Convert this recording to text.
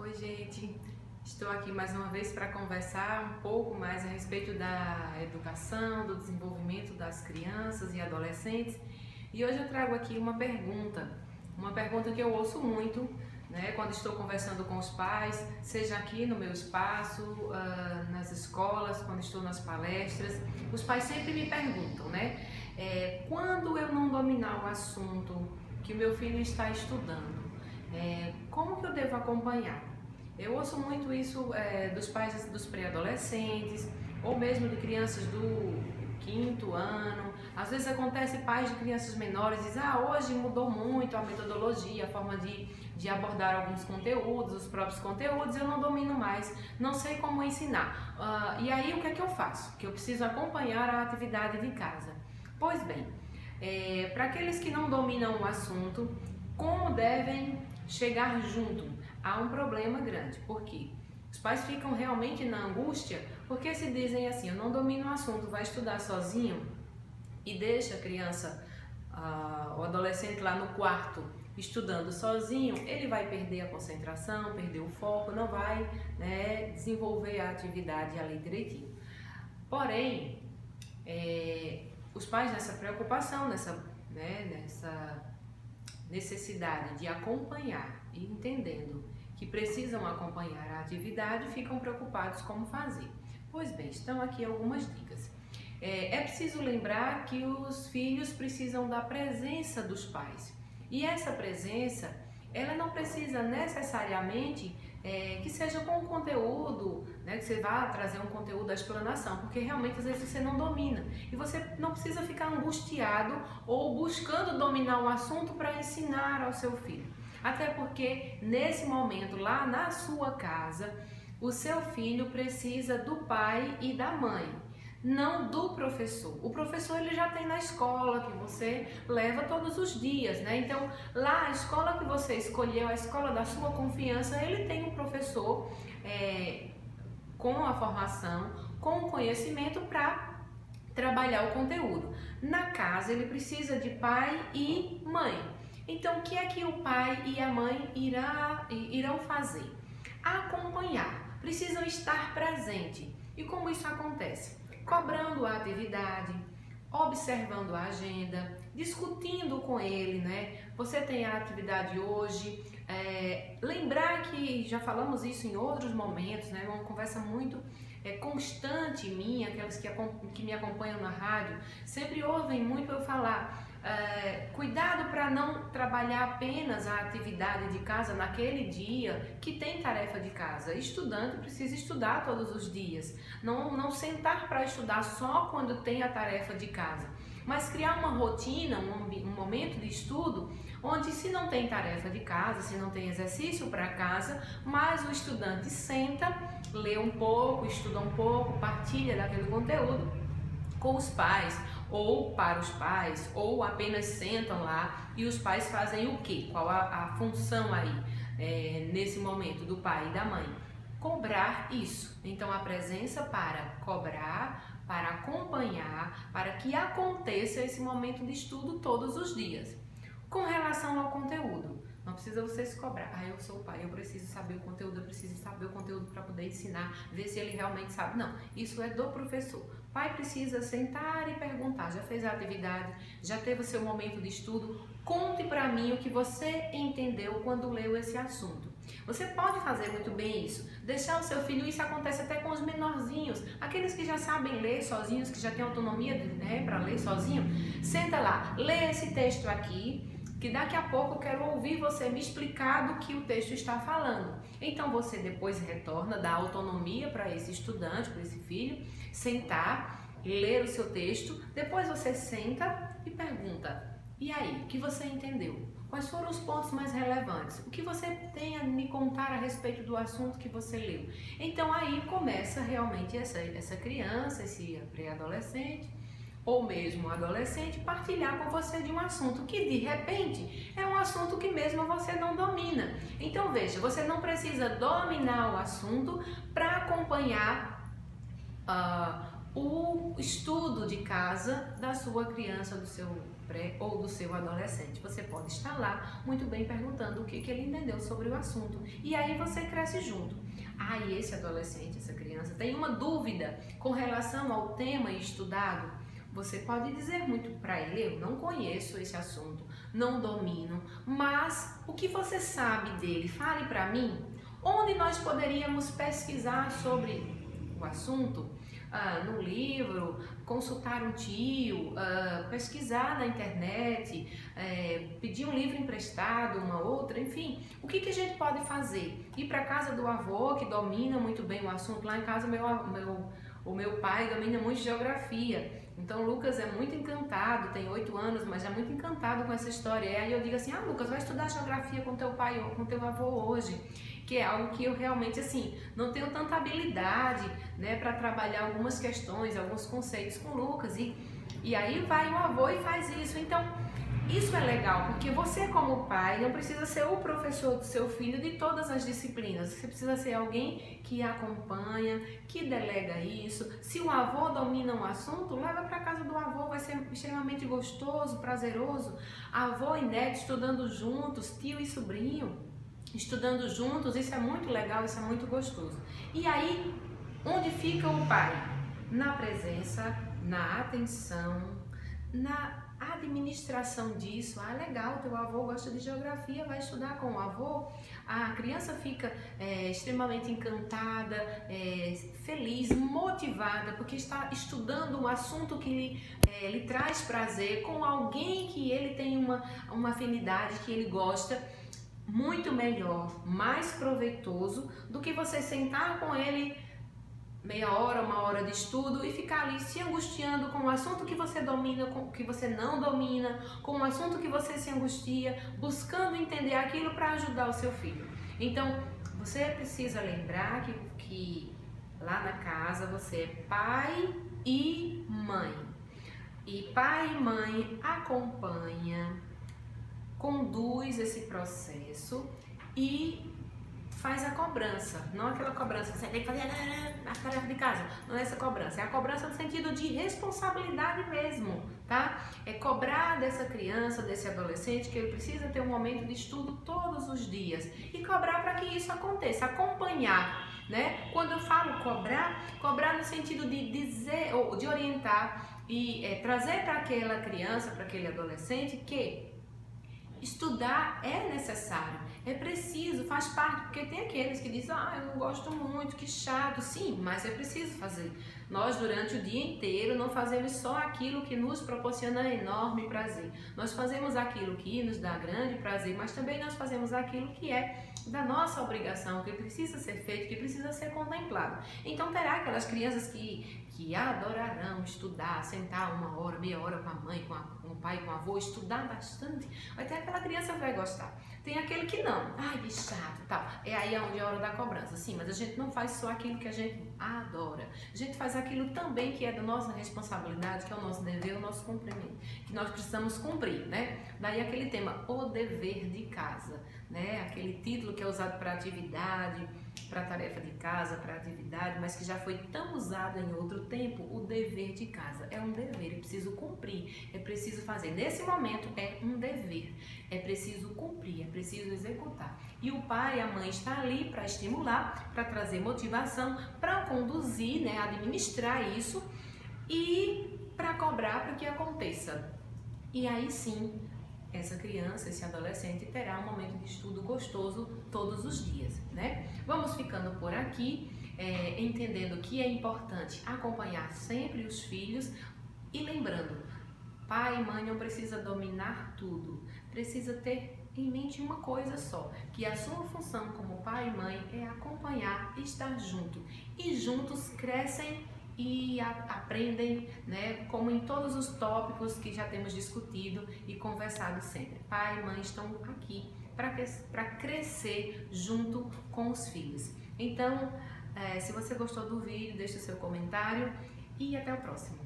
Oi, gente. Estou aqui mais uma vez para conversar um pouco mais a respeito da educação, do desenvolvimento das crianças e adolescentes. E hoje eu trago aqui uma pergunta que eu ouço muito, né, quando estou conversando com os pais, seja aqui no meu espaço, nas escolas, quando estou nas palestras. Os pais sempre me perguntam, né, quando eu não dominar o assunto que o meu filho está estudando, como que eu devo acompanhar? Eu ouço muito isso dos pais dos pré-adolescentes ou mesmo de crianças do quinto ano. Às vezes acontece pais de crianças menores dizem, hoje mudou muito a metodologia, a forma de abordar alguns conteúdos, os próprios conteúdos, eu não domino mais, não sei como ensinar. E aí o que é que eu faço? Que eu preciso acompanhar a atividade de casa. Pois bem, para aqueles que não dominam o assunto, como devem chegar junto? Há um problema grande, porque os pais ficam realmente na angústia, porque se dizem assim, eu não domino o assunto, vai estudar sozinho e deixa a criança, o adolescente lá no quarto estudando sozinho, ele vai perder a concentração, perder o foco, não vai, né, desenvolver a atividade ali direitinho. Porém, os pais nessa preocupação, nessa necessidade de acompanhar e entendendo que precisam acompanhar a atividade, ficam preocupados como fazer. Pois bem, estão aqui algumas dicas. É preciso lembrar que os filhos precisam da presença dos pais. E essa presença, ela não precisa necessariamente que seja com um conteúdo, né, que você vá trazer um conteúdo da explanação, porque realmente às vezes você não domina. E você não precisa ficar angustiado ou buscando dominar um assunto para ensinar ao seu filho. Até porque nesse momento, lá na sua casa, o seu filho precisa do pai e da mãe, não do professor. O professor ele já tem na escola que você leva todos os dias, né? Então, lá a escola que você escolheu, a escola da sua confiança, ele tem um professor com a formação, com o conhecimento para trabalhar o conteúdo. Na casa ele precisa de pai e mãe. Então, o que é que o pai e a mãe irão fazer? Acompanhar, precisam estar presentes. E como isso acontece? Cobrando a atividade, observando a agenda, discutindo com ele, né? Você tem a atividade hoje, lembrar que já falamos isso em outros momentos, né? Uma conversa muito constante minha, aquelas que me acompanham na rádio, sempre ouvem muito eu falar. Cuidado para não trabalhar apenas a atividade de casa naquele dia que tem tarefa de casa. Estudante precisa estudar todos os dias, não sentar para estudar só quando tem a tarefa de casa, mas criar uma rotina, um momento de estudo onde se não tem tarefa de casa, se não tem exercício para casa, mas o estudante senta, lê um pouco, estuda um pouco, partilha daquele conteúdo com os pais, ou para os pais, ou apenas sentam lá e os pais fazem o quê? Qual a função aí, nesse momento do pai e da mãe? Cobrar isso. Então a presença para cobrar, para acompanhar, para que aconteça esse momento de estudo todos os dias. Com relação ao conteúdo, não precisa você se cobrar. Eu sou o pai, eu preciso saber o conteúdo, eu preciso saber o conteúdo para poder ensinar, ver se ele realmente sabe. Não, isso é do professor. O pai precisa sentar e perguntar, já fez a atividade, já teve o seu momento de estudo, conte para mim o que você entendeu quando leu esse assunto. Você pode fazer muito bem isso, deixar o seu filho, isso acontece até com os menorzinhos, aqueles que já sabem ler sozinhos, que já têm autonomia, né, para ler sozinho. Senta lá, lê esse texto aqui, que daqui a pouco eu quero ouvir você me explicar do que o texto está falando. Então você depois retorna, dá autonomia para esse estudante, para esse filho, sentar, ler o seu texto, depois você senta e pergunta, e aí, o que você entendeu? Quais foram os pontos mais relevantes? O que você tem a me contar a respeito do assunto que você leu? Então aí começa realmente essa criança, esse pré-adolescente, ou mesmo adolescente, partilhar com você de um assunto que de repente é um assunto que mesmo você não domina. Então veja, você não precisa dominar o assunto para acompanhar o estudo de casa da sua criança, do seu pré ou do seu adolescente. Você pode estar lá muito bem perguntando o que ele entendeu sobre o assunto. E aí você cresce junto. E esse adolescente, essa criança, tem uma dúvida com relação ao tema estudado. Você pode dizer muito para ele: eu não conheço esse assunto, não domino, mas o que você sabe dele? Fale para mim. Onde nós poderíamos pesquisar sobre o assunto? No livro, consultar um tio, pesquisar na internet, pedir um livro emprestado, uma outra, enfim. O que a gente pode fazer? Ir para casa do avô, que domina muito bem o assunto. Lá em casa o meu pai domina muito geografia. Então Lucas é muito encantado, tem 8 anos, mas é muito encantado com essa história. E aí eu digo assim: Lucas, vai estudar geografia com teu pai ou com teu avô hoje. Que é algo que eu realmente, assim, não tenho tanta habilidade, né, para trabalhar algumas questões, alguns conceitos com o Lucas. E aí vai o avô e faz isso. Então, isso é legal, porque você como pai não precisa ser o professor do seu filho de todas as disciplinas. Você precisa ser alguém que acompanha, que delega isso. Se o avô domina um assunto, leva para casa do avô, vai ser extremamente gostoso, prazeroso. Avô e neto estudando juntos, tio e sobrinho estudando juntos, isso é muito legal, isso é muito gostoso. E aí, onde fica o pai? Na presença, na atenção, na administração disso. Legal, teu avô gosta de geografia, vai estudar com o avô. A criança fica extremamente encantada, feliz, motivada, porque está estudando um assunto que lhe traz prazer, com alguém que ele tem uma afinidade, que ele gosta. Muito melhor, mais proveitoso do que você sentar com ele meia hora, 1 hora de estudo e ficar ali se angustiando com um assunto que você domina, com o que você não domina, com um assunto que você se angustia, buscando entender aquilo para ajudar o seu filho. Então, você precisa lembrar que lá na casa você é pai e mãe. E pai e mãe acompanha, conduz esse processo e faz a cobrança, não aquela cobrança, você tem que fazer a tarefa de casa, não é essa cobrança, é a cobrança no sentido de responsabilidade mesmo, tá? É cobrar dessa criança, desse adolescente, que ele precisa ter um momento de estudo todos os dias e cobrar para que isso aconteça, acompanhar, né? Quando eu falo cobrar no sentido de dizer ou de orientar e trazer para aquela criança, para aquele adolescente que estudar é necessário, é preciso, faz parte, porque tem aqueles que dizem: eu não gosto muito, que chato. Sim, mas é preciso fazer. Nós, durante o dia inteiro, não fazemos só aquilo que nos proporciona enorme prazer. Nós fazemos aquilo que nos dá grande prazer, mas também nós fazemos aquilo que é da nossa obrigação, que precisa ser feito, que precisa ser contemplado. Então terá aquelas crianças que adorarão estudar, sentar 1 hora, meia hora com a mãe, com o pai, com o avô, estudar bastante. Vai ter aquela criança que vai gostar. Tem aquele que não, que chato, tal. É aí onde é a hora da cobrança. Sim, mas a gente não faz só aquilo que a gente adora. A gente faz aquilo também que é da nossa responsabilidade, que é o nosso dever, o nosso cumprimento, que nós precisamos cumprir, né? Daí aquele tema, o dever de casa, né? Aquele título que é usado para atividade, para tarefa de casa, para atividade, mas que já foi tão usado em outro tempo. O dever de casa é um dever, é preciso cumprir, é preciso fazer. Nesse momento é um dever, é preciso cumprir, é preciso executar. E o pai e a mãe estão ali para estimular, para trazer motivação, para conduzir, né, administrar isso e para cobrar para que aconteça. E aí sim, essa criança, esse adolescente terá um momento de estudo gostoso todos os dias, né? Vamos ficando por aqui, entendendo que é importante acompanhar sempre os filhos e lembrando, pai e mãe não precisa dominar tudo, precisa ter em mente uma coisa só, que a sua função como pai e mãe é acompanhar, estar junto, e juntos crescem e aprendem, né, como em todos os tópicos que já temos discutido e conversado sempre. Pai e mãe estão aqui para crescer junto com os filhos. Então, se você gostou do vídeo, deixe o seu comentário e até o próximo.